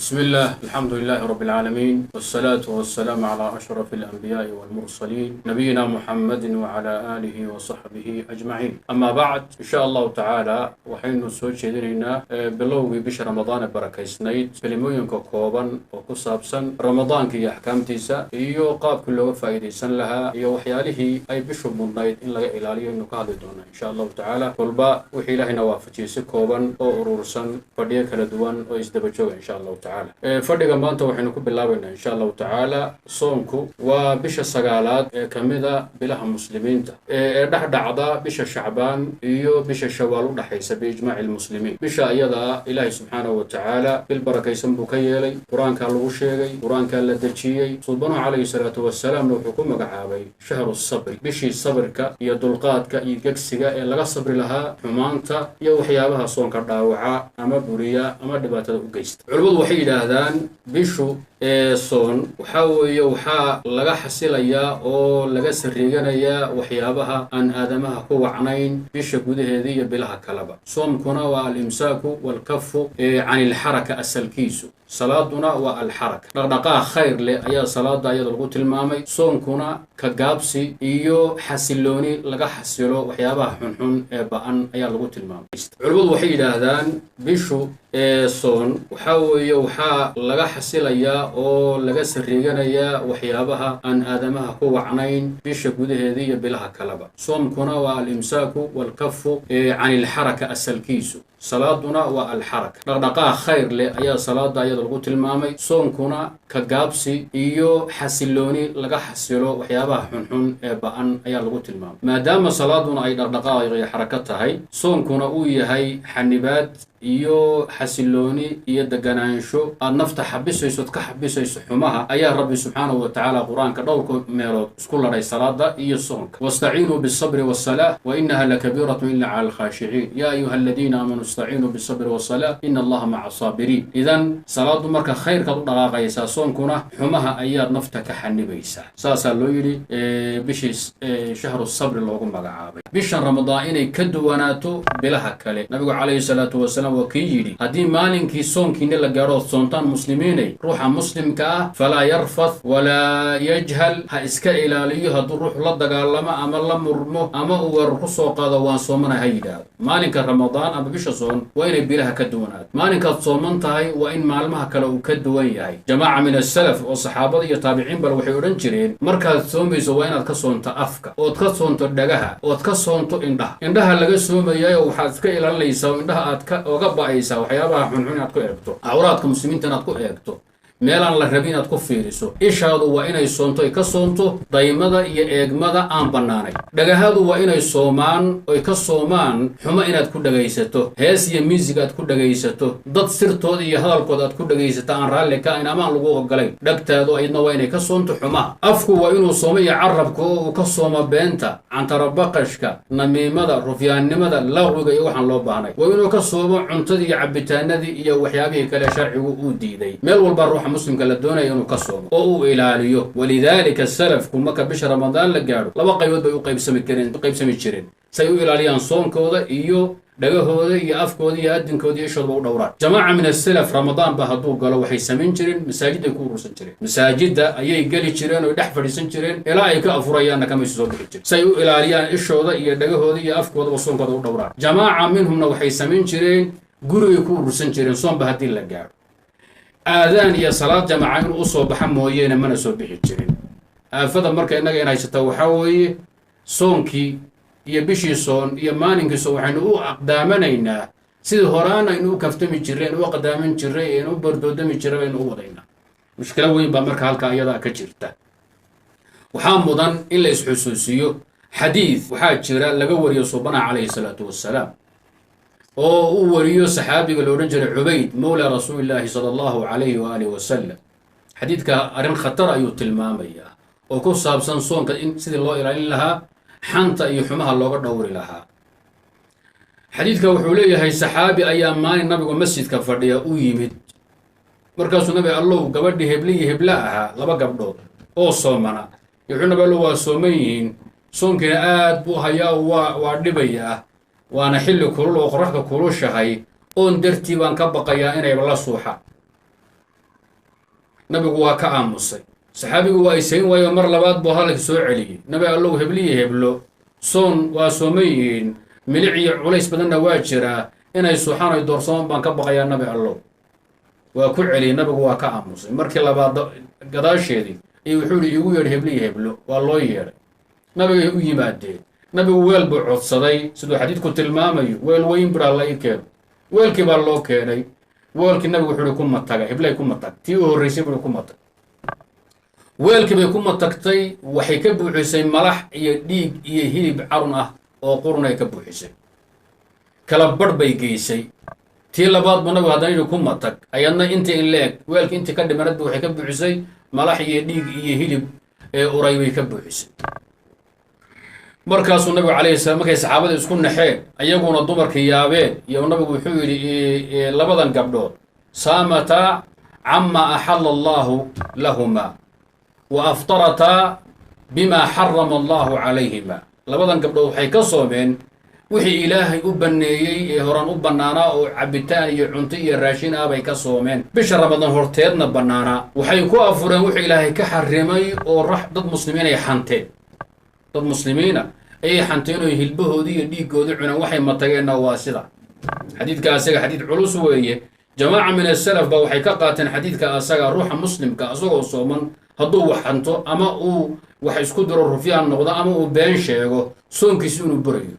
بسم الله الحمد لله رب العالمين والصلاة والسلام على أشرف الأنبياء والمرسلين نبينا محمد وعلى آله وصحبه أجمعين أما بعد إن شاء الله تعالى وحين نسوي شدينا بلوغي بش رمضان بركة سنيد كلموين كوبا وكسابسا رمضان كي أحكام تيسا إيو قاب كله فايدة سن لها إيو وحياله أي بشو منايد إن لغا إلالي إنو كهددونا إن شاء الله تعالى كلبا وحي له نوافتي سكوبا أو أرورسا فديك لدوان وإزدبجو إن شاء الله تعالى fadhiga maanta waxaynu ku bilaabaynaa insha allahu tacaala soonku waa bisha sagaalaad ee ka mida bilaha muslimiinta ee dhexdhacda bisha shacbaan iyo bisha shawaal u dhaxaysa biijmaaci lmuslimiin bisha iyada ilaahay subxaanahu wa tacaala bil barakaysan buu ka yeelay qur-aankaa lagu sheegay qur-aankaa la dejiyey suubanu calayhi salaatu wasalaamna wuxuu ku magacaabay shahru sabri bishii sabirka iyo dulqaadka iyo gegsiga ee laga sabri lahaa xumaanta iyo waxyaabaha soonka dhaawaca ama buriya ama dhibaatada u geysta culimadu waxay yidhaahdaan bishu soon waxaa weeye waxaa laga xasilayaa oo laga sariiganayaa waxyaabaha aan aadamaha ku wacnayn bisha gudaheeda iyo bilaha kaleba soomkuna waa alimsaaku walkafu can ilxaraka asalkiisu salaaduna waa alxaraka dhaqdhaqaaq khayr leh ayaa salaada iyada lagu tilmaamay soonkuna ka gaabsi iyo xasilooni laga xasilo waxyaabaha xunxun ee ba'an ayaa lagu tilmaamay culimadu waxay yidhaahdaan bishu soon waxaa weeye waxaa laga xasilayaa oo laga sariiganayaa waxyaabaha aan aadamaha ku wacnayn bisha gudaheeda iyo bilaha kaleba soomkuna waa alimsaaku walkafu can ilxaraka asalkiisu salaaduna waa alxaraka dhaqdhaqaaq khayr leh ayaa salaada iyada lagu tilmaamay soonkuna ka gaabsi iyo xasilooni laga xasilo waxyaabaha xunxun ee ba'an ayaa lagu tilmaamay maadaama salaaduna ay dhaqdhaqaaq iyo xaraka tahay soonkuna uu yahay xanibaad iyo xasilooni iyo deganaansho aad nafta xabisayso ka xabisayso xumaha ayaa rabbi subxaanahu wa tacaala qur-aanka dhowrka meelood isku ladhay salaada iyo soonka wastaciinuu bisabri wasalaa wa inaha lakabiiratun ila cala alkhaashiciin yaa ayuha aladiina aamanuu istaciinuu bisabri wasalaa ina allaha maca asaabiriin idan salaadu marka khayrkaad u dhaqaaqaysaa soonkuna xumaha ayaad nafta ka xanibaysaa saasaa loo yidhi bishii shahru sabri loogu magacaabay bishan ramadaan inay ka duwanaato bilaha kale nabigu calayhi salaatu wasalaam وكي يدي هذه مالين كي صون كي نلا جارو صونتان مسلميني روح مسلم كا فلا يرفث ولا يجهل هاسكا إلى ليه هذا روح لا دجالما أما الله مرمو أما هو الرخصة قاضي وان صومنا هيدا مالين كرمضان أما بيش صون وين بيلها كدونات مالين كصومن تاي وإن معلمها كلو كدوين هاي جماعة من السلف والصحابة يتابعين بالوحيورن جرين مركز صومي زوين أتكسون تأفكا أو تكسون تدجها أو تكسون إندها لقى صومي يا وحاسكا إلى اللي يسوي إندها أتك ba'aysa waxyaabaha xunxun inaad ku eegto awraadka muslimiinta inaad ku eegto meelaan la rabin inaad ku fiiriso ishaadu waa inay soonto ay ka soonto daymada iyo eegmada aan bannaanay dhagahaadu waa inay soomaan oy ka soomaan xumo inaad ku dhagaysato hees iyo miisig aad ku dhagaysato dad sirtooda iyo hadalkooda aad ku dhagaysato aan raalli ka ayn amaan lagu ogolayn dhagtaadu ayadna waa inay ka soonto xumaha afku waa inuu soomo iyo carabka oo uu ka soomo beenta cantarabaqashka namiimada rufyaannimada laqwiga iyo waxaan loo baahnay waa inuu ka soomo cuntadii iyo cabitaanadii iyo waxyaabihii kale sharcigu uu diiday meel walba ruuxa muslimka la doonayo inuu ka soomo oo uu ilaaliyo walidaalika salafku marka bisha ramadaan la gaadho laba qaybood bay u qaybsami jireen say u ilaaliyaan soonkooda iyo dhagahooda iyo afkooda iyo adinkooda iyo ishoodba u dhowraan jamaaca min asalaf ramadaan ba hadduu galo waxay samayn jireen masaajiday ku urursan jireen masaajidda ayay geli jireen oo dhex fadhiisan jireen ilaa ay ka afurayaanna kamaysu soo bixi jireen say u ilaaliyaan ishooda iyo dhagahooda iyo afkoodaba soonkooda u dhowraan jamaaca minhumna waxay samayn jireen gurigay ku urursan jireen soonba haddii la gaadho aadaan iyo salaad jamaca inuu u soo baxa mooyeene mana soo bixi jirin aafada marka innaga in haysata waxaa weeye soonkii iyo bishii soon iyo maalinkii soon waxaynu u aqdaamanaynaa sidii horaana aynu u kaftami jireen u aqdaaman jirray aynu u bardoodami jirray baynu u wadaynaa mushkilo weyn baa marka halkaa iyadaa ka jirta waxaa mudan in la isxusuusiyo xadiid waxaa jira laga wariyo suubanaha calayhi salaatu wassalaam oo uu wariyo saxaabiga la odhan jiray cubayd mawla rasuulillaahi sala allahu calayhi waaalih wasalam xadiidka arrin khatar ayuu tilmaamayaa oo ku saabsan soonka in sidii loo ilaalin lahaa xanta iyo xumaha looga dhowri lahaa xadiidka wuxuu leeyahay saxaabi ayaa maalin nabigu masjidka fadhiya u yimid markaasuu nabi allow gabadhii hebliyi hebla ahaa laba gabdhood oo soomana wuxuu nabi allow waa sooman yihiin soonkiina aad buu hayaa waa dhibayaa waana xilli kulul oo qoraxda kulushahay oon dartii baan ka baqayaa inay la suuxa نبي هو كأموسي صحابي هو يسين ويمر لباد بوهالك سو علي نبي الله هبلي هبلو صون واسوميين ملعي عليس بدنا واجرا إن سبحانه يدرسون بان كبقى يا نبي الله وكل علي نبي هو كأموسي مركي لباد قداشي دي يوحول يقول هبلي هبلو والله يرى نبي يمادي نبي ويل بعض صدي سدو حديث كنت المامي ويل وين برا الله يكير ويل كبار الله كيري ويل كنبي وحول يكون متاقع هبلا يكون متاقع تيوه الرئيسي يكون متاقع ويل كبي يكون متاقتي وحيكبو حسين ملح يديق يهيب عرنه oo qurna ka buuxisay kala barbay geysay tii labaad banagu hadaan ku matag ayadna inta in leeg weelka inta ka dhimanad waxay ka buuxisay malax iyo dhiig iyo hilib ee uray way ka buuxisay markaasuu nabigu calayhi salaam markay saxaabada isku naxeen ayaguna dumarka yaabeen iyo nabigu wuxuu yiri labadan gabdhood saamata amma ahalla Allah lahumma wa aftarata bima harrama Allah alayhima labadan gabdhood waxay ka soomeen wixii ilaahay u baneeyay ee horan u banaana oo cabitaan iyo cunto iyo raashin ah bay ka soomeen bisha Ramadaan horteedna banaana waxay ku afureen wixii ilaahay ka xarimay oo dad muslimiin ay xanteen dad muslimiina ay xanteen oo hilbahoodii iyo dhiigoodii cunaan waxay matageenna waa sida xadiidka asaga xadiid culus weeye jamaaca min as-salaf ba waxay ka qaateen xadiidka asaga ruuxa muslimka asagoo sooman hadduu wax xanto ama uu wax isku diro rufyaan noqdo ama uu been sheego soonkiisu inuu burayo